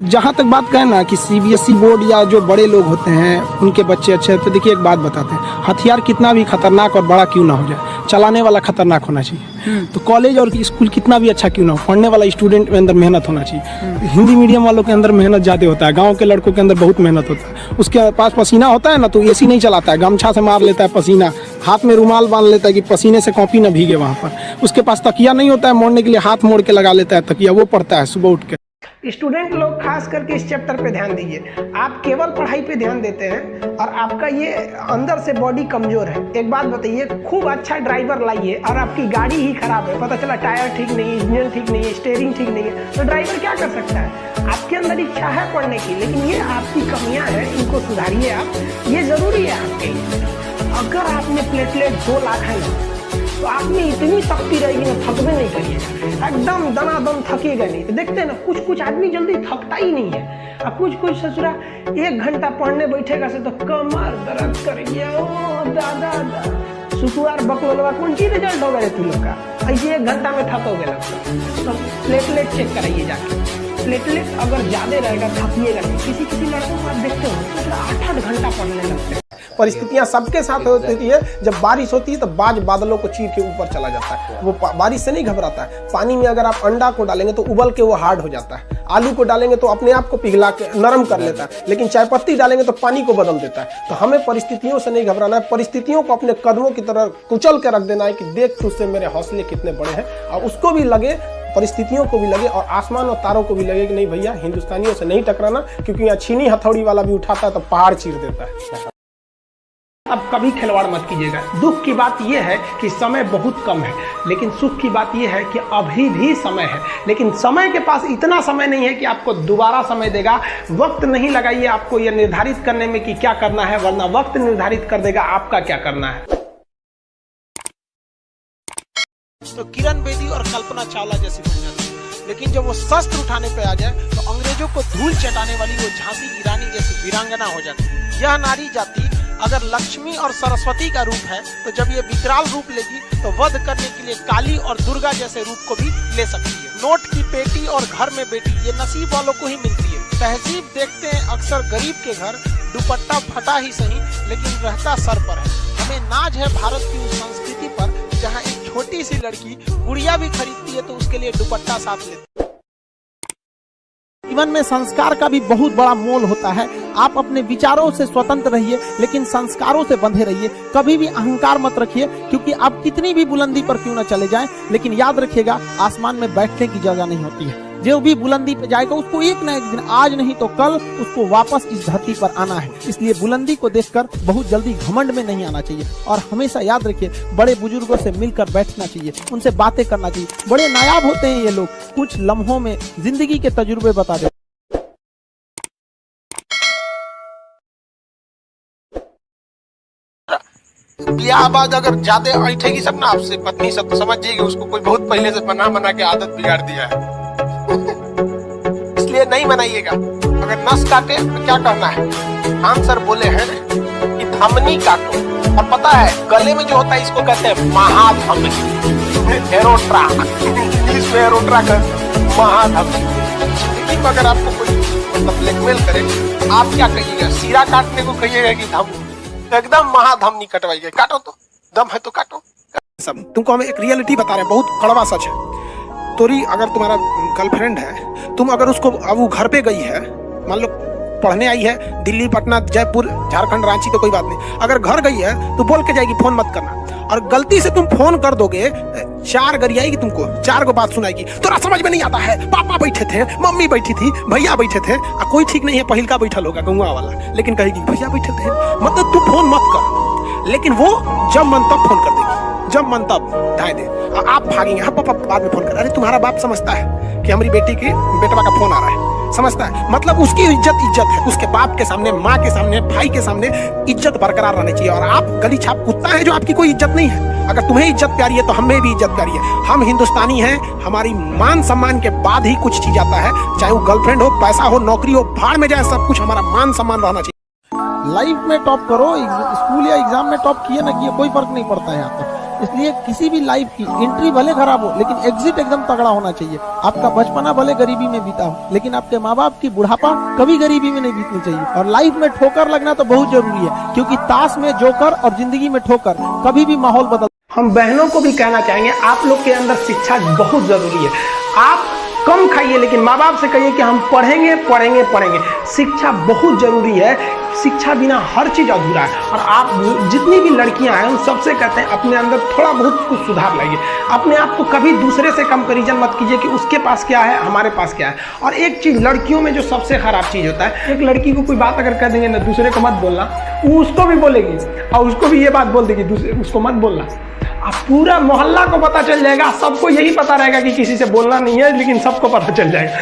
जहाँ तक बात करें ना कि सीबीएसई बोर्ड या जो बड़े लोग होते हैं उनके बच्चे अच्छे हैं, तो देखिए एक बात बताते हैं, हथियार कितना भी खतरनाक और बड़ा क्यों ना हो जाए, चलाने वाला खतरनाक होना चाहिए। तो कॉलेज और स्कूल कितना भी अच्छा क्यों ना हो, पढ़ने वाला स्टूडेंट के अंदर मेहनत होना चाहिए। हिंदी मीडियम वालों के अंदर मेहनत ज़्यादा होता है, गाँव के लड़कों के अंदर बहुत मेहनत होता है। उसके पास पसीना होता है ना, तो एसी नहीं चलाता है, गमछा से मार लेता है पसीना, हाथ में रुमाल बांध लेता है कि पसीने से कॉपी ना भीगे वहाँ पर। उसके पास तकिया नहीं होता है मोड़ने के लिए, हाथ मोड़ के लगा लेता है तकिया, वो पढ़ता है सुबह उठ के। स्टूडेंट लोग खास करके इस चैप्टर पे ध्यान दीजिए। आप केवल पढ़ाई पे ध्यान देते हैं और आपका ये अंदर से बॉडी कमजोर है। एक बात बताइए, खूब अच्छा ड्राइवर लाइए और आपकी गाड़ी ही खराब है, पता चला टायर ठीक नहीं है, इंजन ठीक नहीं है, स्टीयरिंग ठीक नहीं है, तो ड्राइवर क्या कर सकता है? आपके अंदर इच्छा है पढ़ने की, लेकिन ये आपकी कमियां हैं, इनको सुधारिए आप, ये जरूरी है आपके लिए। अगर आप में प्लेटलेट 2 लाख है ना, तो आप में इतनी शक्ति रहेगी ना, थकबे नहीं करिएगा, एकदम दनादन थकेगा नहीं। तो देखते हैं ना, कुछ आदमी जल्दी थकता ही नहीं है, और कुछ ससुरा 1 घंटा पढ़ने बैठेगा से तो कमर दर्द करेंगे, ओ दादा शुक्रवार बकलोलवा कौन सी रिजल्ट हो गए तू लोग का, ऐसे 1 घंटा में थकोगे लगता। तो प्लेटलेट चेक कराइए जाके, प्लेटलेट अगर ज्यादा रहेगा थकिएगा नहीं। किसी लड़कों को आप देखते हो 8-8 घंटा पढ़ने लगते हैं। परिस्थितियां सबके साथ होती है, जब बारिश होती है तो बाज बादलों को चीर के ऊपर चला जाता है, वो बारिश से नहीं घबराता है। पानी में अगर आप अंडा को डालेंगे तो उबल के वो हार्ड हो जाता है, आलू को डालेंगे तो अपने आप को पिघला के नरम कर लेता है, लेकिन चाय पत्ती डालेंगे तो पानी को बदल देता है। तो हमें परिस्थितियों से नहीं घबराना है, परिस्थितियों को अपने कदमों की तरह कुचल के रख देना है कि देख तुझसे मेरे हौसले कितने बड़े हैं, और उसको भी लगे, परिस्थितियों को भी लगे और आसमान और तारों को भी लगे कि नहीं भैया हिंदुस्तानियों से नहीं टकराना, क्योंकि यहाँ छीनी हथौड़ी वाला भी उठाता है तो पहाड़ चीर देता है। अब कभी खिलवाड़ मत कीजिएगा। दुख की बात यह है कि समय बहुत कम है, लेकिन सुख की बात यह है कि अभी भी समय है, लेकिन समय के पास इतना समय नहीं है कि आपको दोबारा समय देगा। वक्त नहीं लगाइए आपको यह निर्धारित करने में कि क्या करना है, वरना वक्त निर्धारित कर देगा आपका क्या करना है। तो किरण बेदी और कल्पना चावला जैसी बन जाती है, लेकिन जब वो शस्त्र उठाने पे आ जाए तो अंग्रेजों को धूल चटाने वाली वो झांसी की रानी जैसी वीरांगना हो जाती है। यह नारी जाति अगर लक्ष्मी और सरस्वती का रूप है, तो जब ये विकराल रूप लेगी तो वध करने के लिए काली और दुर्गा जैसे रूप को भी ले सकती है। नोट की पेटी और घर में बेटी ये नसीब वालों को ही मिलती है। तहजीब देखते हैं अक्सर गरीब के घर, दुपट्टा फटा ही सही लेकिन रहता सर पर है। हमें नाज है भारत की उस संस्कृति पर जहाँ एक छोटी सी लड़की गुड़िया भी खरीदती है तो उसके लिए दुपट्टा साथ लेती है। जीवन में संस्कार का भी बहुत बड़ा मोल होता है। आप अपने विचारों से स्वतंत्र रहिए, लेकिन संस्कारों से बंधे रहिए। कभी भी अहंकार मत रखिए, क्योंकि आप कितनी भी बुलंदी पर क्यों न चले जाएं, लेकिन याद रखिएगा आसमान में बैठने की जगह नहीं होती है। जो भी बुलंदी पे जाएगा उसको एक न एक दिन, आज नहीं तो कल, उसको वापस इस धरती पर आना है। इसलिए बुलंदी को देखकर बहुत जल्दी घमंड में नहीं आना चाहिए, और हमेशा याद रखिए बड़े बुजुर्गों से मिलकर बैठना चाहिए, उनसे बातें करना चाहिए। बड़े नायाब होते हैं ये लोग, कुछ लम्हों में जिंदगी के तजुर्बे बता देते। ब्याह बाद अगर ज्यादा ऐठेगी सब ना आपसे पत्नी सब, तो समझ जाइए उसको कोई बहुत पहले से बना के आदत बिगाड़ दिया है। इसलिए नहीं मनाइएगा। अगर नस काटे तो क्या करना है? आंसर बोले हैं कि धमनी काटो, और पता है गले में जो होता है इसको कहते हैं महाधमनी, एरोट्रा, इंग्लिश में एरोट्रा कहते हैं महाधमनी। जिंदगी में अगर आपको कोई मतलब ब्लैकमेल करे, आप क्या कहिएगा? सीरा काटने को कहिएगा कि धमनी? एकदम महाधमनी कटवाइए। काटो तो, दम है तो काटो। सब तुमको हम एक रियलिटी बता रहे हैं, बहुत कड़वा सच है। तोरी अगर तुम्हारा गर्लफ्रेंड है, तुम अगर उसको, अब वो घर पे गई है, मान लो पढ़ने आई है दिल्ली, पटना, जयपुर, झारखंड, रांची, तो कोई बात नहीं। अगर घर गई है तो बोल के जाएगी फोन मत करना, और गलती से तुम फोन कर दोगे, 4 गरियाएगी तुमको, 4 को बात सुनाएगी। तोरा समझ में नहीं आता है, पापा बैठे थे, मम्मी बैठी थी, भैया बैठे थे, कोई ठीक नहीं है, पहिलका बैठा होगा गौवा वाला, लेकिन कहेगी भैया बैठे थे। मतलब तू फोन मत कर, लेकिन वो जब मन तब फोन कर देगी, जब मन तब ढाई दे। आप भागेंगे, हाँ पापा बाद में फोन कर। अरे तुम्हारा बाप समझता है कि हमारी बेटी की बेटवा का फोन आ रहा है, समझता है, मतलब उसकी इज्जत है, उसके बाप के सामने, माँ के सामने, भाई के सामने इज्जत बरकरार रहनी चाहिए। और आप गली छाप कुत्ता है जो आपकी कोई इज्जत नहीं है। अगर तुम्हें इज्जत प्यारी है तो हमें भी इज्जत प्यारी है। हम हिंदुस्तानी हैं, हमारी मान सम्मान के बाद ही कुछ चीज आता है, चाहे वो गर्लफ्रेंड हो, पैसा हो, नौकरी हो, भाड़ में जाए, सब कुछ हमारा मान सम्मान रहना चाहिए। लाइफ में टॉप करो, स्कूल या एग्जाम में टॉप किए ना किए कोई फर्क नहीं पड़ता है यहाँ पर। इसलिए किसी भी लाइफ की एंट्री भले खराब हो लेकिन एग्जिट एकदम तगड़ा होना चाहिए। आपका बचपना भले गरीबी में बीता हो लेकिन आपके माँ बाप की बुढ़ापा कभी गरीबी में नहीं बीतनी चाहिए। और लाइफ में ठोकर लगना तो बहुत जरूरी है, क्योंकि ताश में जोकर और जिंदगी में ठोकर कभी भी माहौल बदल। हम बहनों को भी कहना चाहेंगे, आप लोग के अंदर शिक्षा बहुत जरूरी है। आप कम खाइए लेकिन माँ बाप से कहिए कि हम पढ़ेंगे पढ़ेंगे पढ़ेंगे। शिक्षा बहुत जरूरी है, शिक्षा बिना हर चीज अधूरा है। और आप जितनी भी लड़कियां हैं उन सबसे कहते हैं अपने अंदर थोड़ा बहुत कुछ सुधार लाइए। अपने आप को कभी दूसरे से कंपैरिजन मत कीजिए कि उसके पास क्या है हमारे पास क्या है। और एक चीज लड़कियों में जो सबसे खराब चीज होता है, एक लड़की को कोई बात अगर कह देंगे ना दूसरे को मत बोलना, वो उसको भी बोलेगी और उसको भी ये बात बोल देगी दूसरे उसको मत बोलना। अब पूरा मोहल्ला को पता चल जाएगा, सबको यही पता रहेगा कि किसी से बोलना नहीं है, लेकिन सबको पता चल जाएगा।